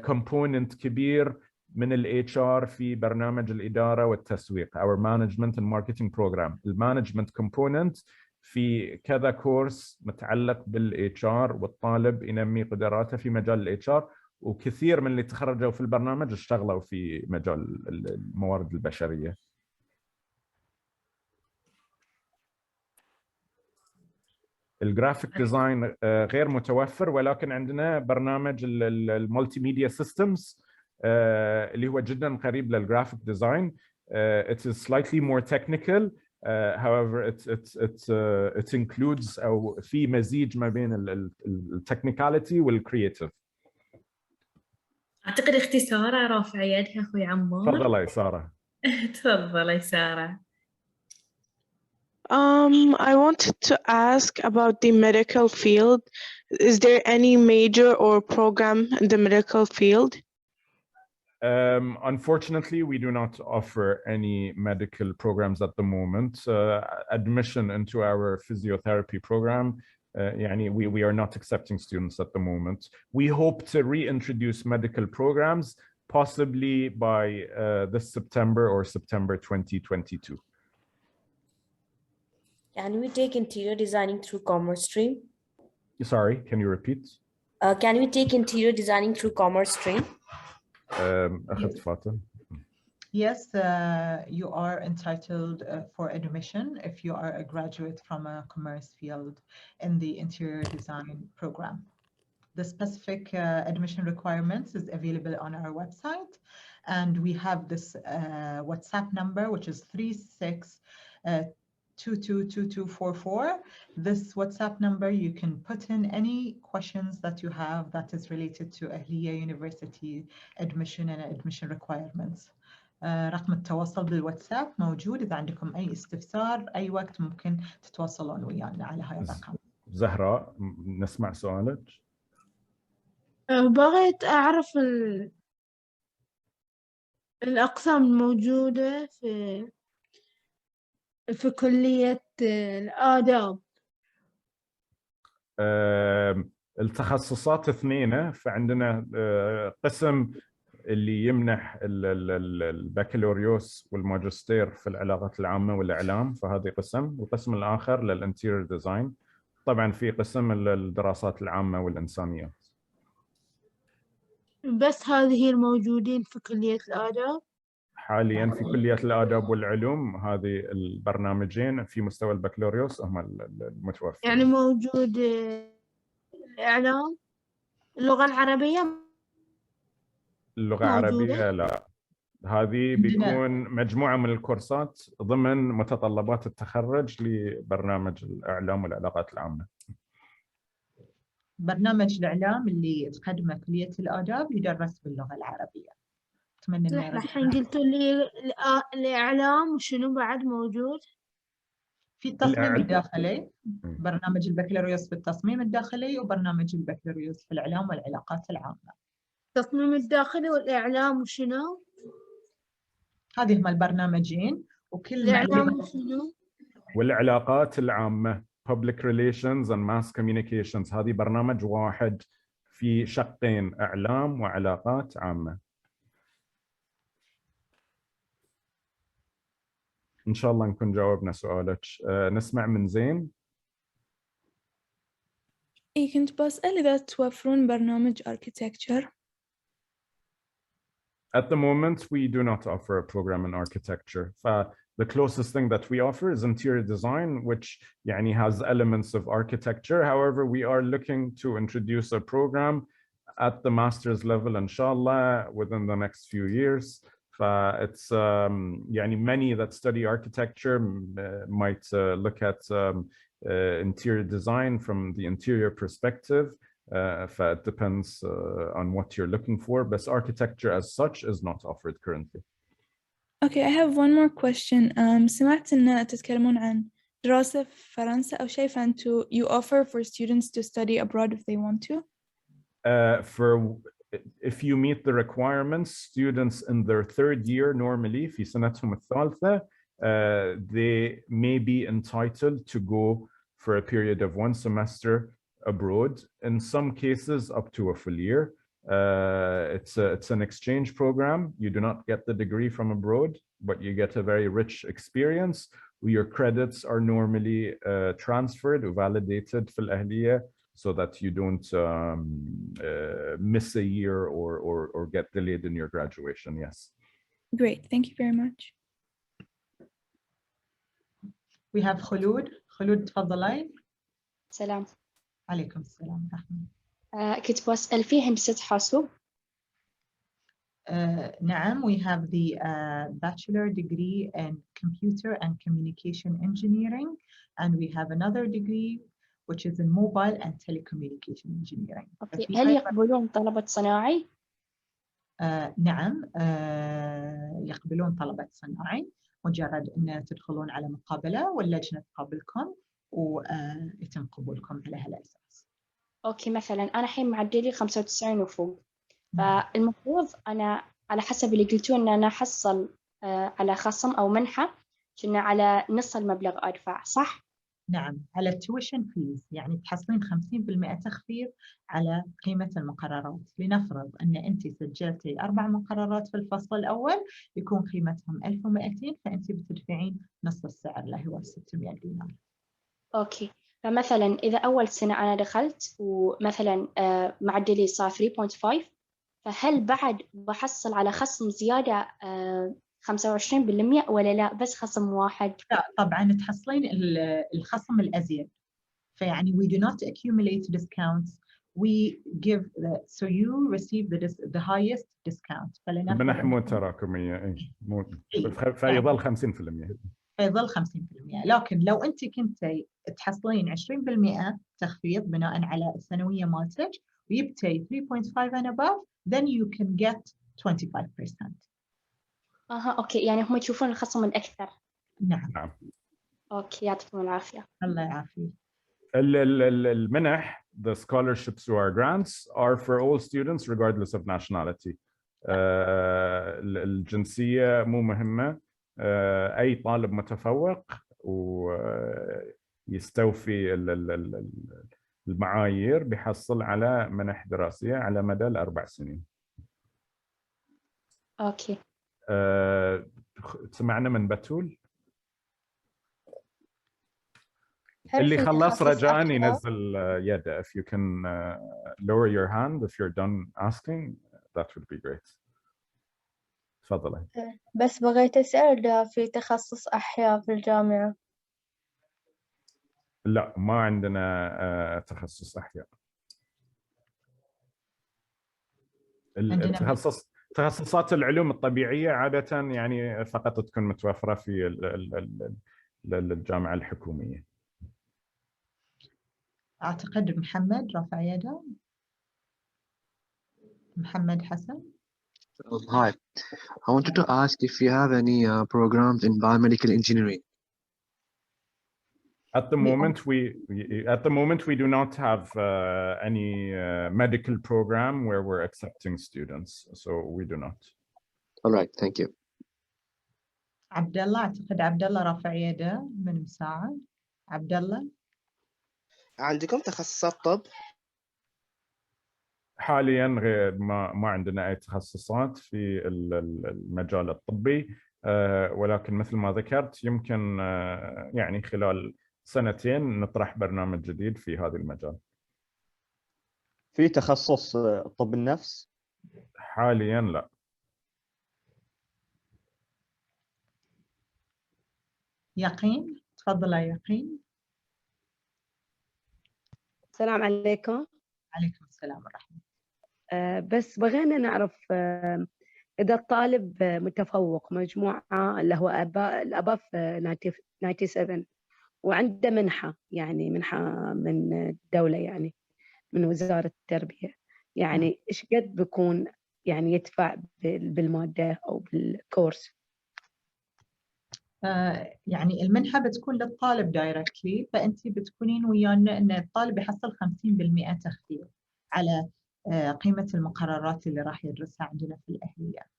كومبوننت كبير من الاتش ار في برنامج الإدارة والتسويق Our Management and Marketing Program. المانجمنت كومبوننت في كذا كورس متعلق بالاتش ار، والطالب ينمي قدراته في مجال الاتش ار. وكثير من اللي تخرجوا في البرنامج اشتغلوا في مجال الموارد البشرية. الجرافيك ديزاين غير متوفر، ولكن عندنا برنامج المالتي ميديا سيستمز اللي هو جدا قريب للجرافيك ديزاين. It is slightly more technical. However, it includes أو في مزيج ما بين التكنيكاليتي والكرياتيف. أعتقد اختصارها رافع يدها أخوي عمار. تفضل يا سارة. تفضل يا سارة. I wanted to ask about the medical field. Is there any major or program in the medical field? Unfortunately, we do not offer any medical programs at the moment. Admission into our physiotherapy program, we are not accepting students at the moment. We hope to reintroduce medical programs possibly by this September or September 2022. Can we take interior designing through commerce stream? Sorry, can you repeat? Can we take interior designing through commerce stream? أخذت فاطمة. Yes, you are entitled for admission if you are a graduate from a commerce field in the interior design program. The specific admission requirements is available on our website, and we have this WhatsApp number, which is 36222244. This WhatsApp number, you can put in any questions that you have that is related to Ahlia University admission and admission requirements. رقم التواصل بالواتساب موجود. إذا عندكم أي استفسار أي وقت ممكن تتواصلون ويانا على هاي الرقم. زهراء نسمع سؤالك. بغيت أعرف الأقسام الموجودة في كلية الآداب. التخصصات اثنين، فعندنا قسم اللي يمنح البكالوريوس والماجستير في العلاقات العامة والإعلام، فهذه قسم، والقسم الآخر للانتيريور ديزاين. طبعا في قسم الدراسات العامة والإنسانيات. بس هذه الموجودين في كلية الآداب؟ حاليا في كلية الآداب والعلوم هذه البرنامجين في مستوى البكالوريوس هم المتوفرين. يعني موجود الإعلام، اللغة العربية؟ اللغة العربية لا، هذه بيكون مجموعة من الكورسات ضمن متطلبات التخرج لبرنامج الإعلام والعلاقات العامة. برنامج الإعلام اللي تقدمه كلية الآداب يدرس باللغة العربية. أتمنى إنه الحين قلتوا لي الإعلام وشنو بعد موجود؟ في التصميم الداخلي، برنامج البكالوريوس في التصميم الداخلي وبرنامج البكالوريوس في الإعلام والعلاقات العامة. التصميم الداخلي والإعلام وشنو؟ هذه هم البرنامجين وكل الإعلام وشنو؟ والعلاقات العامة Public Relations and Mass Communications، هذه برنامج واحد في شقين، إعلام وعلاقات عامة. إن شاء الله نكون جاوبنا سؤالك. نسمع من زين. كنت بسأل إذا توفرون برنامج Architecture. At the moment, we do not offer a program in architecture. The closest thing that we offer is interior design, which يعني has elements of architecture. However, we are looking to introduce a program at the master's level, inshallah, within the next few years. It's يعني many that study architecture might look at interior design from the interior perspective. It depends on what you're looking for, but architecture as such is not offered currently. Okay, I have one more question. سمعت إن تتكلمون عن دراسة في فرنسا أو شيء، فأنتوا you offer for students to study abroad if they want to? If you meet the requirements, students in their third year normally في سنتهم الثالثة they may be entitled to go for a period of 1 semester abroad, in some cases up to a full year. It's an exchange program. You do not get the degree from abroad, but you get a very rich experience. Your credits are normally transferred or validated في الأهلية so that you don't miss a year or get delayed in your graduation. Yes. Great, thank you very much. We have خلود. خلود تفضلي. سلام. عليكم السلام ورحمة. كنت بسأل في هندسة حاسوب. نعم, we have the bachelor degree in computer and communication engineering, and we have another degree which is in mobile and telecommunication engineering. هل يقبلون طلبة صناعي؟ نعم, يقبلون طلبة صناعي، مجرد أن تدخلون على مقابلة واللجنة تقابلكم ويتم قبولكم على هالأساس. أوكي, مثلا أنا الحين معدلي 95 وفوق، فالمفروض أنا على حسب اللي قلتوا إن أنا أحصل على خصم أو منحة كنا على نص المبلغ أدفع، صح؟ نعم, على tuition fees، يعني تحصلين 50% تخفيض على قيمة المقررات. لنفرض أن أنت سجلتي 4 مقررات في الفصل الأول يكون قيمتهم 1200، فأنت بتدفعين نص السعر اللي هو 600 دينار. أوكي, فمثلا إذا أول سنة أنا دخلت ومثلا معدلي صار 3.5، فهل بعد بحصل على خصم زيادة 25% ولا لا بس خصم واحد؟ لا طبعا تحصلين الخصم الأزيد. فيعني we do not accumulate discounts, we give so you receive the highest discount. المنح مو تراكمية، اي مو فيظل 50%. فيظل 50%. لكن لو انت كنتي تحصلين 20% تخفيض بناء على السنوية مالتك ويبتي 3.5 and above, then you can get 25%. اوكي، يعني هم يشوفون الخصم الأكثر. نعم. اوكي، يعطيكم العافية. الله يعافيك. المنح, the scholarships or grants are for all students regardless of nationality. الجنسية مو مهمة. أي طالب متفوق ويستوفي المعايير بيحصل على منح دراسية على مدى ال4 سنين. اوكي. سمعنا من بتول. اللي خلص رجاء ينزل يده. If you can lower your hand if you're done asking, that would be great. تفضلي. بس بغيت أسأل في تخصص أحياء في الجامعة. لا ما عندنا تخصص أحياء. تخصصات العلوم الطبيعية عادة يعني فقط تكون متوفرة في الجامعة الحكومية. أعتقد محمد رافع يده. محمد حسن. Hi, I wanted to ask if you have any programs in biomedical engineering. At the moment we do not have any medical program where we're accepting students, so we do not. All right, thank you. عبد الله. أعتقد عبد الله رافع يده من مساعد. عبد الله. عندكم تخصصات طب؟ حاليا غير ما عندنا أي تخصصات في المجال الطبي، ولكن مثل ما ذكرت يمكن يعني خلال سنتين نطرح برنامج جديد في هذا المجال. في تخصص طب النفس؟ حاليا لا. يقين. تفضل يا يقين. السلام عليكم. عليكم السلام ورحمة الله. بس بغينا نعرف إذا الطالب متفوق مجموعة اللي هو الأباف 97 وعنده منحة، يعني منحة من الدولة، يعني من وزارة التربية، يعني إيش قد بيكون يعني يدفع بالمادة أو بالكورس؟ يعني المنحة بتكون للطالب دايركتلي، فأنت بتكونين ويانا أن الطالب يحصل 50% تخفيض على قيمة المقررات اللي راح يدرسها عندنا في الأهلية.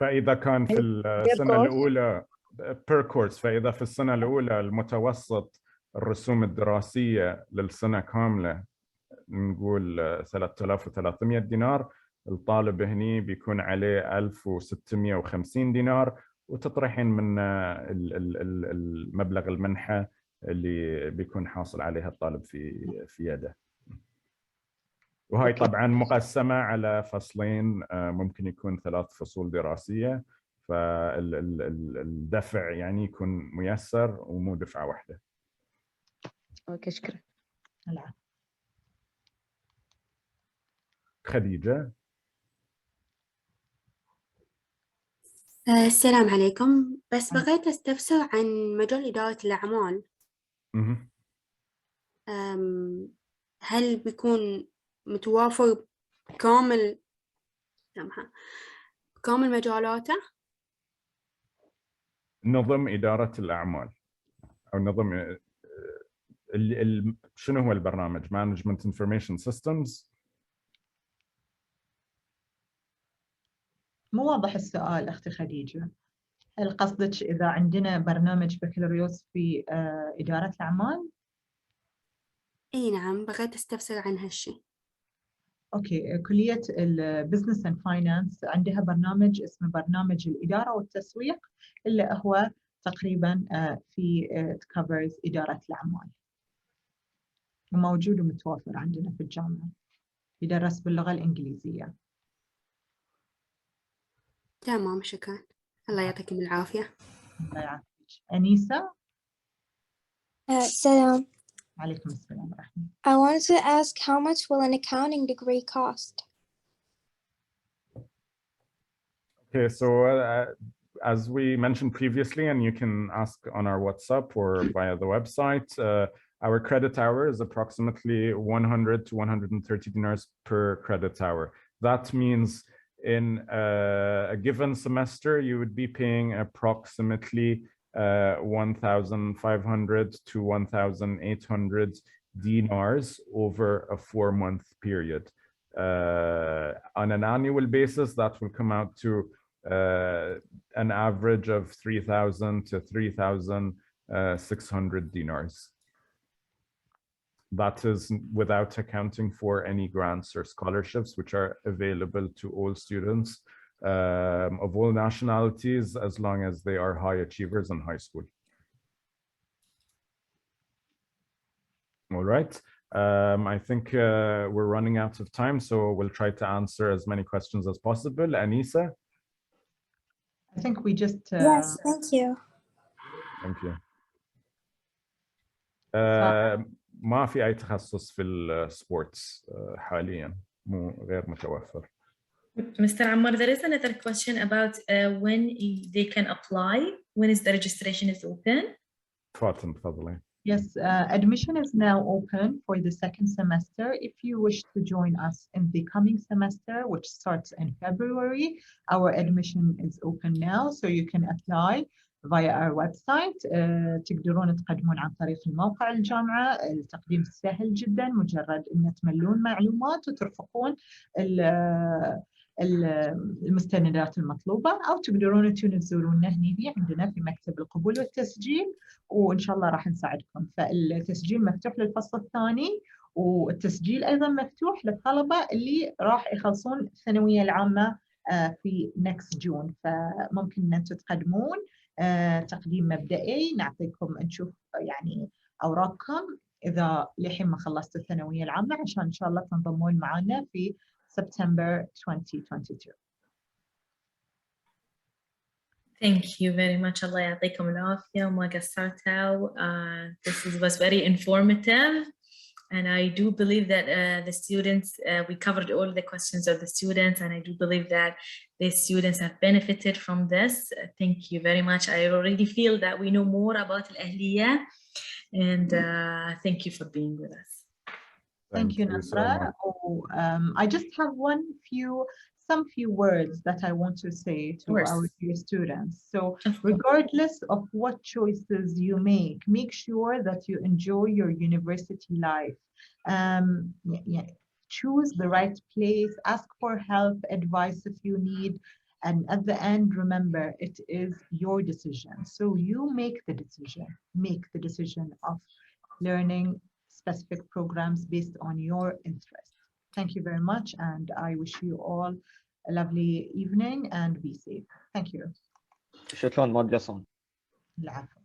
فإذا كان في السنة الأولى per course، فإذا في السنة الأولى المتوسط الرسوم الدراسية للسنة كاملة نقول 3300 دينار، الطالب هني بيكون عليه 1650 دينار، وتطرحين من المبلغ المنحة اللي بيكون حاصل عليها الطالب في يده. وهي طبعا مقسمة على فصلين، ممكن يكون 3 فصول دراسية، فالدفع يعني يكون ميسر ومو دفعة واحدة. اوكي شكرا. العفو. خديجة. السلام عليكم، بس بغيت أستفسر عن مجال إدارة الأعمال. هل بيكون متوافر كامل مجالاته؟ نظم إدارة الأعمال أو نظم شنو هو البرنامج؟ Management Information Systems. مو واضح السؤال أختي خديجة. هل قصدك إذا عندنا برنامج بكالوريوس في إدارة الأعمال؟ إي نعم، بغيت أستفسر عن هالشيء. أوكي، كلية البزنس أند فاينانس عندها برنامج اسمه برنامج الإدارة والتسويق، اللي هو تقريبا في covers إدارة الأعمال. وموجود ومتوفر عندنا في الجامعة، يدرس باللغة الإنجليزية. تمام، شكرا. الله يعطيكم العافية. الله يعافيك. أنيسة. Salam. عليكم السلام ورحمة. I wanted to ask, how much will an accounting degree cost? Okay, so as we mentioned previously, and you can ask on our WhatsApp or via the website, our credit hour is approximately 100 to 130 dinars per credit hour. That means in a given semester, you would be paying approximately 1,500 to 1,800 dinars over a 4-month period. On an annual basis, that will come out to an average of 3,000 to 3,600 dinars. That is without accounting for any grants or scholarships, which are available to all students of all nationalities, as long as they are high achievers in high school. All right. I think we're running out of time, so we'll try to answer as many questions as possible. Anisa? I think we just... Yes, thank you. Thank you. ما في أي تخصص في السبورتس حاليا، غير متوفر. Mr. Ammar, there is another question about when they can apply. When is the registration is open? تفضلي. Yes, admission is now open for the second semester. If you wish to join us in the coming semester, which starts in February, our admission is open now, so you can apply via our website. تقدرون تقدمون عن طريق الموقع الجامعة. التقديم سهل جدا، مجرد أن تملون معلومات وترفقون المستندات المطلوبة، أو تقدرون تنزلون هني عندنا في مكتب القبول والتسجيل، وإن شاء الله راح نساعدكم. فالتسجيل مفتوح للفصل الثاني، والتسجيل أيضا مفتوح للطلبة اللي راح يخلصون الثانوية العامة في next June. فممكن أن أنتم تقدمون تقديم مبدئي، نعطيكم نشوف يعني أوراقكم إذا لحين ما خلصتوا الثانوية العامة، عشان إن شاء الله تنضمون معنا في September 2022. Thank you very much. الله يعطيكم العافية وما قصرتوا. This was very informative, and I do believe that the students, we covered all the questions of the students, and I do believe that the students have benefited from this. Thank you very much. I already feel that we know more about Ahlia, and thank you for being with us. Thank you, Nasra. I just have some few words that I want to say to our dear students. So regardless of what choices you make sure that you enjoy your university life. Choose the right place, ask for help, advice if you need. And at the end, remember, it is your decision. So you make the decision of learning specific programs based on your interest. Thank you very much, and I wish you all a lovely evening and be safe. Thank you. شكرا مهندسة. العفو.